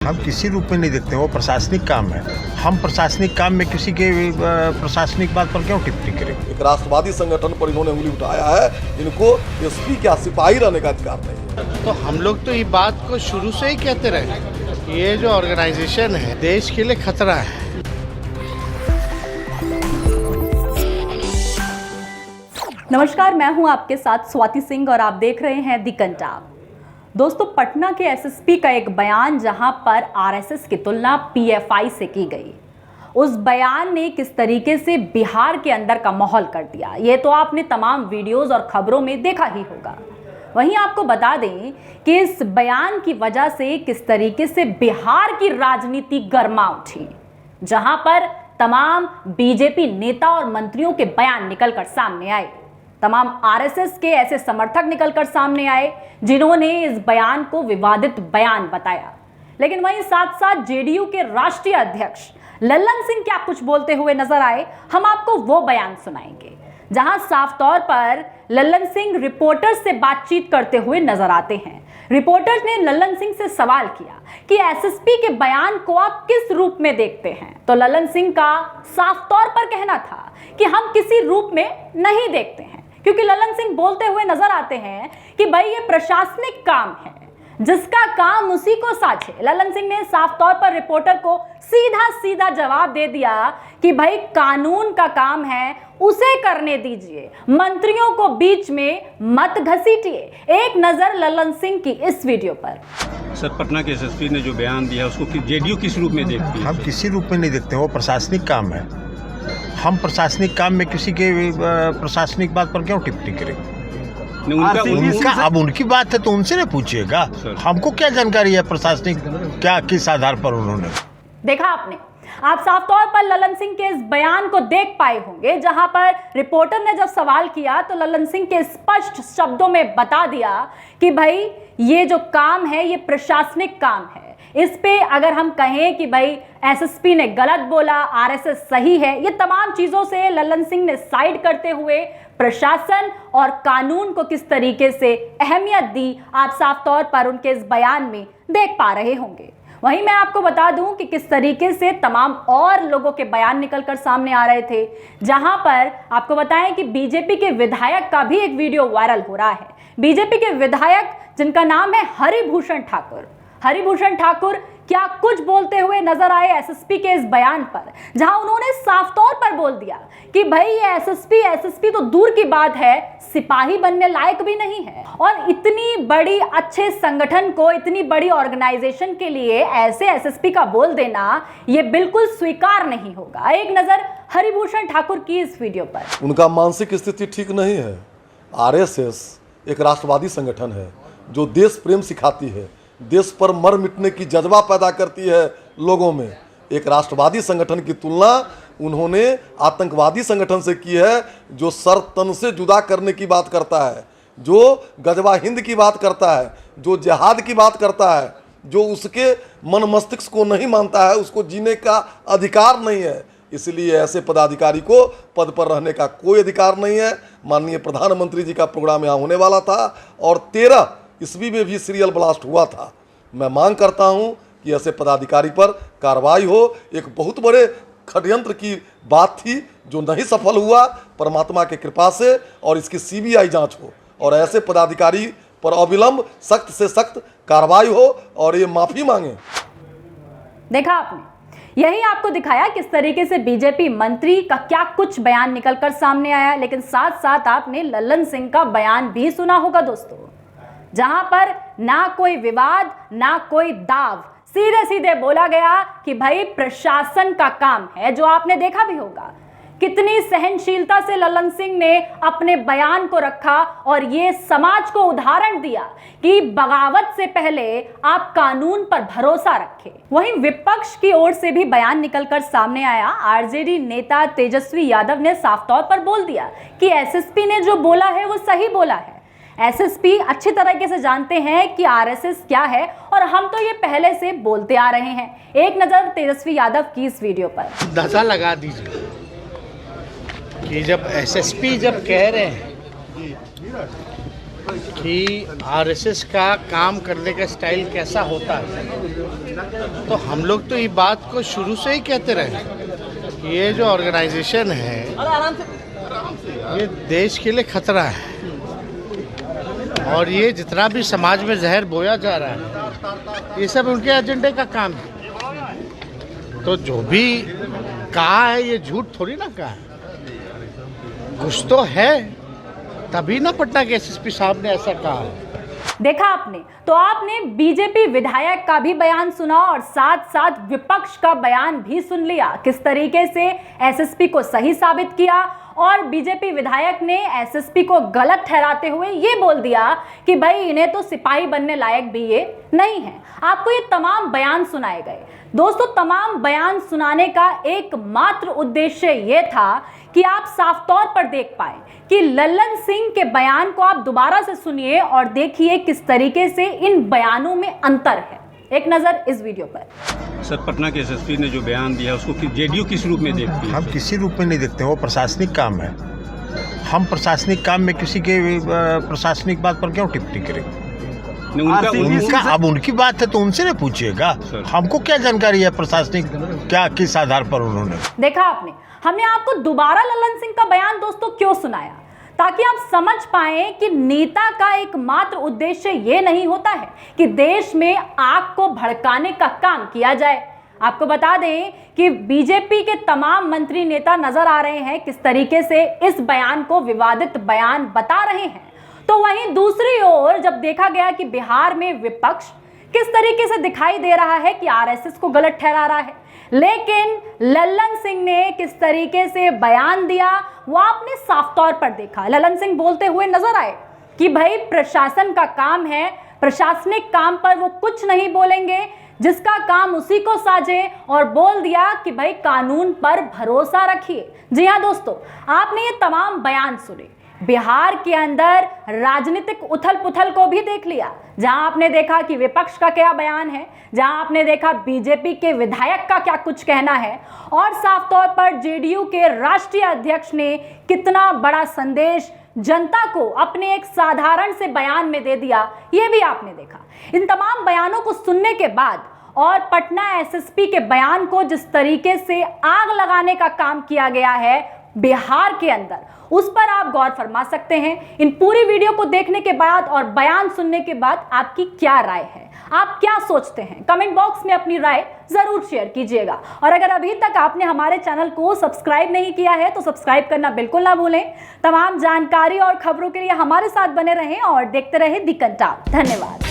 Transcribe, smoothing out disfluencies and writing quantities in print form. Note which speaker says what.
Speaker 1: हम किसी रूप में नहीं देखते, वो प्रशासनिक काम है। हम प्रशासनिक काम में किसी के प्रशासनिक बात पर क्यों टिप्पणी करें।
Speaker 2: एक राष्ट्रवादी संगठन पर इन्होंने उंगली उठाया है, इनको एसपी क्या सिपाही रहने का अधिकार नहीं है।
Speaker 3: तो हम लोग तो ये बात को शुरू से ही कहते रहे, ये जो ऑर्गेनाइजेशन है देश के लिए खतरा है।
Speaker 4: नमस्कार, मैं हूं आपके साथ स्वाति सिंह और आप देख रहे हैं दी कंटाप। दोस्तों, पटना के एसएसपी का एक बयान जहां पर आरएसएस की तुलना पीएफआई से की गई, उस बयान ने किस तरीके से बिहार के अंदर का माहौल कर दिया, ये तो आपने तमाम वीडियोस और खबरों में देखा ही होगा। वहीं आपको बता दें कि इस बयान की वजह से किस तरीके से बिहार की राजनीति गर्मा उठी, जहां पर तमाम बीजेपी नेता और मंत्रियों के बयान निकलकर सामने आए। तमाम आरएसएस के ऐसे समर्थक निकलकर सामने आए जिन्होंने इस बयान को विवादित बयान बताया। लेकिन वहीं साथ साथ जेडीयू के राष्ट्रीय अध्यक्ष लल्लन सिंह क्या कुछ बोलते हुए नजर आए, हम आपको वो बयान सुनाएंगे जहां साफ तौर पर लल्लन सिंह रिपोर्टर्स से बातचीत करते हुए नजर आते हैं। रिपोर्टर्स ने लल्लन सिंह से सवाल किया कि एसएसपी के बयान को आप किस रूप में देखते हैं, तो लल्लन सिंह का साफ तौर पर कहना था कि हम किसी रूप में नहीं देखते हैं, क्योंकि लल्लन सिंह बोलते हुए नजर आते हैं कि भाई ये प्रशासनिक काम है, जिसका काम उसी को साझे। लल्लन सिंह ने साफ तौर पर रिपोर्टर को सीधा सीधा जवाब दे दिया कि भाई कानून का काम है, उसे करने दीजिए, मंत्रियों को बीच में मत घसीटिए। एक नजर लल्लन सिंह की इस वीडियो पर।
Speaker 5: सर, पटना के एसएसपी ने जो बयान दिया उसको जेडीयू किस रूप में देखती है?
Speaker 1: हम किसी रूप में नहीं देखते, वो प्रशासनिक काम है। हम प्रशासनिक काम में किसी के प्रशासनिक बात पर क्यों टिप्पणी करें। उनका अब उनकी बात है तो उनसे नहीं पूछिएगा, हमको क्या जानकारी है प्रशासनिक क्या किस आधार पर उन्होंने
Speaker 4: देखा। आपने आप साफ तौर पर लल्लन सिंह के इस बयान को देख पाए होंगे, जहां पर रिपोर्टर ने जब सवाल किया तो लल्लन सिंह के स्पष्ट शब्दों में बता दिया कि भाई ये जो काम है ये प्रशासनिक काम है। इस पे अगर हम कहें कि भाई एसएसपी ने गलत बोला, आरएसएस सही है, ये तमाम चीजों से लल्लन सिंह ने साइड करते हुए प्रशासन और कानून को किस तरीके से अहमियत दी, आप साफ तौर पर उनके इस बयान में देख पा रहे होंगे। वहीं मैं आपको बता दूं कि किस तरीके से तमाम और लोगों के बयान निकलकर सामने आ रहे थे, जहां पर आपको बताएं कि बीजेपी के विधायक का भी एक वीडियो वायरल हो रहा है। बीजेपी के विधायक जिनका नाम है हरिभूषण ठाकुर क्या कुछ बोलते हुए नजर आए एसएसपी के इस बयान पर, जहां उन्होंने साफ तौर पर बोल दिया कि भाई ये एसएसपी तो दूर की बात है, सिपाही बनने लायक भी नहीं है। और इतनी बड़ी अच्छे संगठन को, इतनी बड़ी ऑर्गेनाइजेशन के लिए ऐसे एसएसपी का बोल देना ये बिल्कुल स्वीकार नहीं होगा। एक नजर हरिभूषण ठाकुर की इस वीडियो पर।
Speaker 2: उनका मानसिक स्थिति ठीक नहीं है। आरएसएस एक राष्ट्रवादी संगठन है जो देश प्रेम सिखाती है, देश पर मर मिटने की जज्बा पैदा करती है लोगों में। एक राष्ट्रवादी संगठन की तुलना उन्होंने आतंकवादी संगठन से की है, जो सर तन से जुदा करने की बात करता है, जो गजवा हिंद की बात करता है, जो जिहाद की बात करता है, जो उसके मन मस्तिष्क को नहीं मानता है, उसको जीने का अधिकार नहीं है। इसलिए ऐसे पदाधिकारी को पद पर रहने का कोई अधिकार नहीं है। माननीय प्रधानमंत्री जी का प्रोग्राम यहाँ होने वाला था और 13 ईस्वी में भी सीरियल ब्लास्ट हुआ था। मैं मांग करता हूं कि ऐसे पदाधिकारी पर कार्रवाई हो। एक बहुत बड़े षड्यंत्र की बात थी जो नहीं सफल हुआ परमात्मा के कृपा से, और इसकी सीबीआई जांच हो और ऐसे पदाधिकारी पर अविलंब सख्त से सख्त कार्रवाई हो और ये माफी मांगे।
Speaker 4: देखा आपने, यही आपको दिखाया किस तरीके से बीजेपी मंत्री का क्या कुछ बयान निकलकर सामने आया। लेकिन साथ साथ आपने लल्लन सिंह का बयान भी सुना होगा दोस्तों, जहां पर ना कोई विवाद ना कोई दाव, सीधे सीधे बोला गया कि भाई प्रशासन का काम है, जो आपने देखा भी होगा कितनी सहनशीलता से लल्लन सिंह ने अपने बयान को रखा और ये समाज को उदाहरण दिया कि बगावत से पहले आप कानून पर भरोसा रखें। वहीं विपक्ष की ओर से भी बयान निकलकर सामने आया। आरजेडी नेता तेजस्वी यादव ने साफ तौर पर बोल दिया कि एसएसपी ने जो बोला है वो सही बोला है। एसएसपी अच्छी तरीके से जानते हैं कि आरएसएस क्या है और हम तो ये पहले से बोलते आ रहे हैं। एक नजर तेजस्वी यादव की इस वीडियो पर।
Speaker 3: अंदाजा लगा दीजिए कि जब एसएसपी जब कह रहे हैं कि आरएसएस का काम करने का स्टाइल कैसा होता है, तो हम लोग तो ये बात को शुरू से ही कहते रहे कि ये जो ऑर्गेनाइजेशन है ये देश के लिए खतरा है, और ये जितना भी समाज में जहर बोया जा रहा है ये सब उनके एजेंडे का काम है। तो जो भी कहा है ये झूठ थोड़ी ना कहा है, कुछ तो है, तभी ना पटना के एसएसपी साहब ने ऐसा कहा है।
Speaker 4: देखा आपने, तो आपने बीजेपी विधायक का भी बयान सुना और साथ साथ विपक्ष का बयान भी सुन लिया, किस तरीके से एसएसपी को सही साबित किया और बीजेपी विधायक ने एसएसपी को गलत ठहराते हुए ये बोल दिया कि भाई इन्हें तो सिपाही बनने लायक भी ये नहीं है। आपको ये तमाम बयान सुनाए गए। दोस्तों, तमाम बयान सुनाने का एकमात्र उद्देश्य ये था कि आप साफ तौर पर देख पाए कि लल्लन सिंह के बयान को आप दोबारा से सुनिए और देखिए किस तरीके से इन बयानों में अंतर है। एक नजर इस वीडियो पर।
Speaker 5: सर, पटना के एसएसपी ने जो बयान दिया उसको जेडीयू किस रूप में देखती है?
Speaker 1: हम किसी रूप में नहीं देखते, वो प्रशासनिक काम है। हम प्रशासनिक काम में किसी के प्रशासनिक बात पर क्यों टिप्पणी करें? अब उनकी बात है तो उनसे ना पूछिएगा, हमको क्या जानकारी है प्रशासनिक क्या किस आधार पर उन्होंने।
Speaker 4: देखा आपने, हमने आपको दोबारा लल्लन सिंह का बयान दोस्तों क्यों सुनाया, ताकि आप समझ पाएं कि नेता का एकमात्र उद्देश्य ये नहीं होता है कि देश में आग को भड़काने का काम किया जाए। आपको बता दें कि बीजेपी के तमाम मंत्री नेता नजर आ रहे हैं किस तरीके से इस बयान को विवादित बयान बता रहे हैं। तो वहीं दूसरी ओर जब देखा गया कि बिहार में विपक्ष किस तरीके से दिखाई दे रहा है कि आरएसएस को गलत ठहरा रहा है, लेकिन लल्लन सिंह ने किस तरीके से बयान दिया वो आपने साफ तौर पर देखा। लल्लन सिंह बोलते हुए नजर आए कि भाई प्रशासन का काम है, प्रशासनिक काम पर वो कुछ नहीं बोलेंगे, जिसका काम उसी को साझे, और बोल दिया कि भाई कानून पर भरोसा रखिए। जी हाँ दोस्तों, आपने ये तमाम बयान सुने। बिहार के अंदर राजनीतिक उथल पुथल को भी देख लिया, जहां आपने देखा कि विपक्ष का क्या बयान है, जहां आपने देखा बीजेपी के विधायक का क्या कुछ कहना है, और साफ तौर पर जेडीयू के राष्ट्रीय अध्यक्ष ने कितना बड़ा संदेश जनता को अपने एक साधारण से बयान में दे दिया, ये भी आपने देखा। इन तमाम बयानों को सुनने के बाद और पटना एसएसपी के बयान को जिस तरीके से आग लगाने का काम किया गया है बिहार के अंदर, उस पर आप गौर फरमा सकते हैं। इन पूरी वीडियो को देखने के बाद और बयान सुनने के बाद आपकी क्या राय है, आप क्या सोचते हैं, कमेंट बॉक्स में अपनी राय जरूर शेयर कीजिएगा। और अगर अभी तक आपने हमारे चैनल को सब्सक्राइब नहीं किया है तो सब्सक्राइब करना बिल्कुल ना भूलें। तमाम जानकारी और खबरों के लिए हमारे साथ बने रहें और देखते रहें दी कंटाप। धन्यवाद।